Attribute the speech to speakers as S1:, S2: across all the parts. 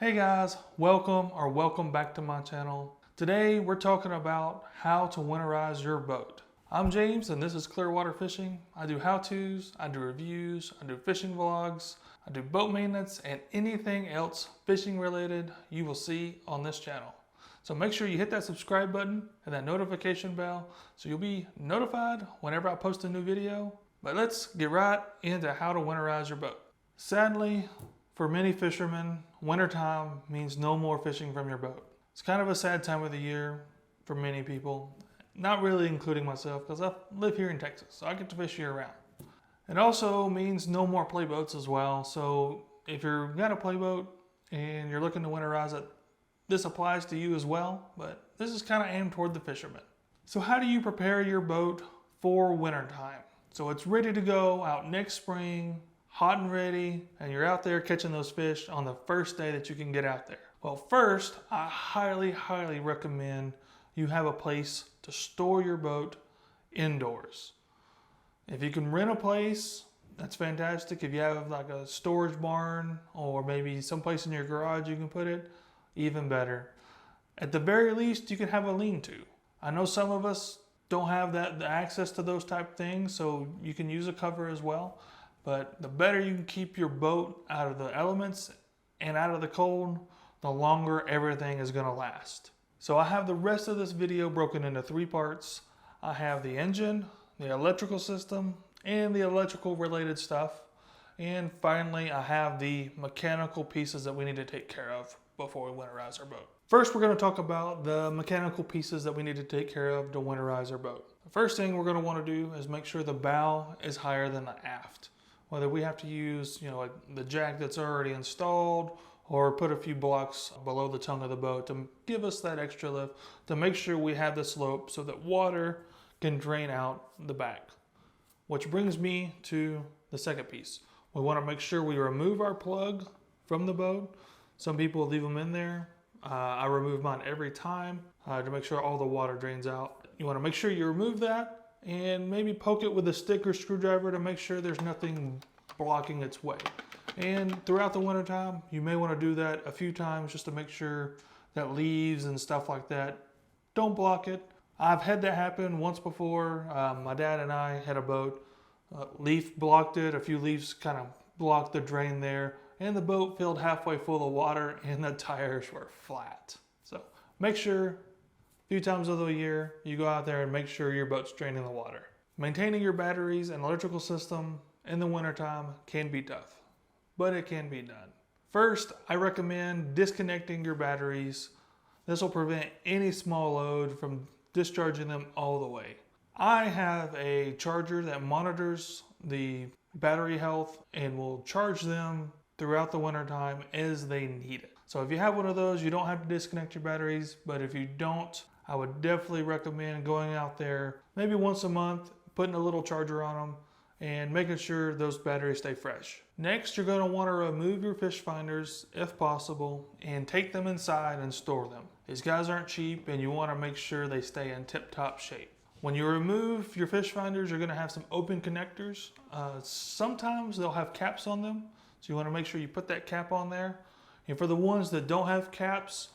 S1: Hey guys, welcome back to my channel. Today we're talking about how to winterize your boat. I'm James and this is Clearwater Fishing. I do how-tos, I do reviews, I do fishing vlogs, I do boat maintenance, and anything else fishing related you will see on this channel. So make sure you hit that subscribe button and that notification bell so you'll be notified whenever I post a new video. But let's get right into how to winterize your boat. Sadly, for many fishermen, wintertime means no more fishing from your boat. It's kind of a sad time of the year for many people, not really including myself because I live here in Texas, so I get to fish year round. It also means no more playboats as well, so if you've got a playboat and you're looking to winterize it, this applies to you as well, but this is kind of aimed toward the fishermen. So how do you prepare your boat for wintertime? So it's ready to go out next spring, hot and ready, and you're out there catching those fish on the first day that you can get out there. Well, first, I highly recommend you have a place to store your boat indoors. If you can rent a place, that's fantastic. If you have like a storage barn or maybe someplace in your garage you can put it, even better. At the very least, you can have a lean-to. I know some of us don't have the access to those type things, so you can use a cover as well. But the better you can keep your boat out of the elements and out of the cold, the longer everything is going to last. So I have the rest of this video broken into 3 parts. I have the engine, the electrical system, and the electrical related stuff. And finally, I have the mechanical pieces that we need to take care of before we winterize our boat. First, we're going to talk about the mechanical pieces that we need to take care of to winterize our boat. The first thing we're going to want to do is make sure the bow is higher than the aft. Whether we have to use, like the jack that's already installed or put a few blocks below the tongue of the boat to give us that extra lift to make sure we have the slope so that water can drain out the back. Which brings me to the second piece. We want to make sure we remove our plug from the boat. Some people leave them in there. I remove mine every time to make sure all the water drains out. You want to make sure you remove that and maybe poke it with a stick or screwdriver to make sure there's nothing blocking its way. And throughout the wintertime, you may want to do that a few times just to make sure that leaves and stuff like that don't block it. I've had that happen once before. My dad and I had a boat. Leaf blocked it. A few leaves kind of blocked the drain there. And the boat filled halfway full of water and the tires were flat. So make sure a few times of the year you go out there and make sure your boat's draining the water. Maintaining your batteries and electrical system in the wintertime can be tough, but it can be done. First, I recommend disconnecting your batteries. This will prevent any small load from discharging them all the way. I have a charger that monitors the battery health and will charge them throughout the wintertime as they need it. So if you have one of those, you don't have to disconnect your batteries, but if you don't, I would definitely recommend going out there maybe once a month, putting a little charger on them and making sure those batteries stay fresh. Next, you're going to want to remove your fish finders if possible and take them inside and store them. These guys aren't cheap and you want to make sure they stay in tip-top shape. When you remove your fish finders, you're going to have some open connectors. Sometimes they'll have caps on them. So you want to make sure you put that cap on there. And for the ones that don't have caps,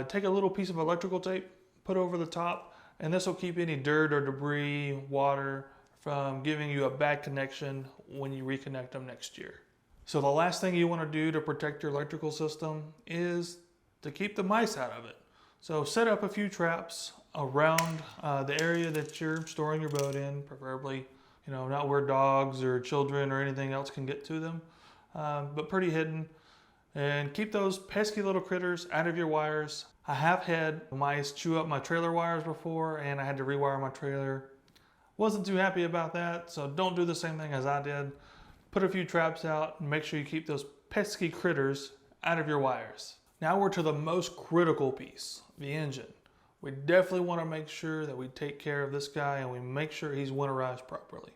S1: take a little piece of electrical tape, put over the top, and this will keep any dirt or debris, water from giving you a bad connection when you reconnect them next year. So the last thing you want to do to protect your electrical system is to keep the mice out of it. So set up a few traps around the area that you're storing your boat in, preferably, not where dogs or children or anything else can get to them. But pretty hidden, and keep those pesky little critters out of your wires. I have had mice chew up my trailer wires before and I had to rewire my trailer. Wasn't too happy about that, so don't do the same thing as I did. Put a few traps out and make sure you keep those pesky critters out of your wires. Now we're to the most critical piece, the engine. We definitely want to make sure that we take care of this guy and we make sure he's winterized properly.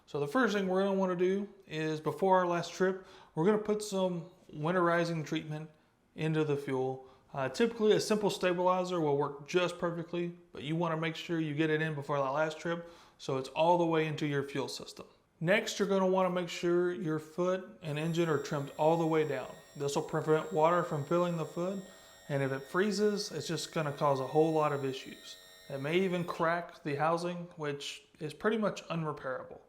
S1: So the first thing we're going to want to do is before our last trip, we're going to put some winterizing treatment into the fuel. Typically a simple stabilizer will work just perfectly, but you want to make sure you get it in before that last trip so it's all the way into your fuel system. Next, you're going to want to make sure your foot and engine are trimmed all the way down. This will prevent water from filling the foot, and if it freezes, it's just going to cause a whole lot of issues. It may even crack the housing, which is pretty much unrepairable.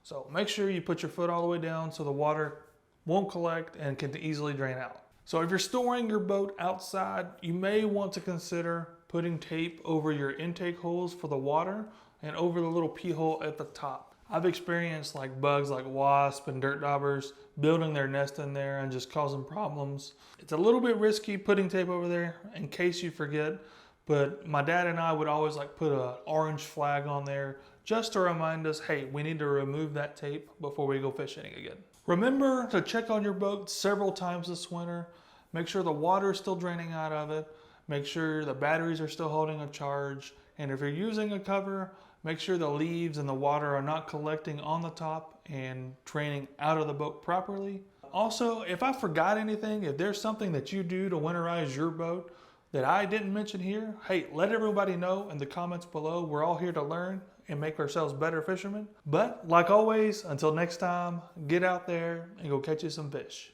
S1: So make sure you put your foot all the way down so the water won't collect and can easily drain out. So if you're storing your boat outside, you may want to consider putting tape over your intake holes for the water and over the little pee hole at the top. I've experienced like bugs like wasps and dirt daubers building their nest in there and just causing problems. It's a little bit risky putting tape over there in case you forget, but my dad and I would always like put an orange flag on there just to remind us, hey, we need to remove that tape before we go fishing again. Remember to check on your boat several times this winter. Make sure the water is still draining out of it. Make sure the batteries are still holding a charge. And if you're using a cover, make sure the leaves and the water are not collecting on the top and draining out of the boat properly. Also, if I forgot anything, if there's something that you do to winterize your boat that I didn't mention here, hey, let everybody know in the comments below. We're all here to learn and make ourselves better fishermen. But like always, until next time, get out there and go catch you some fish.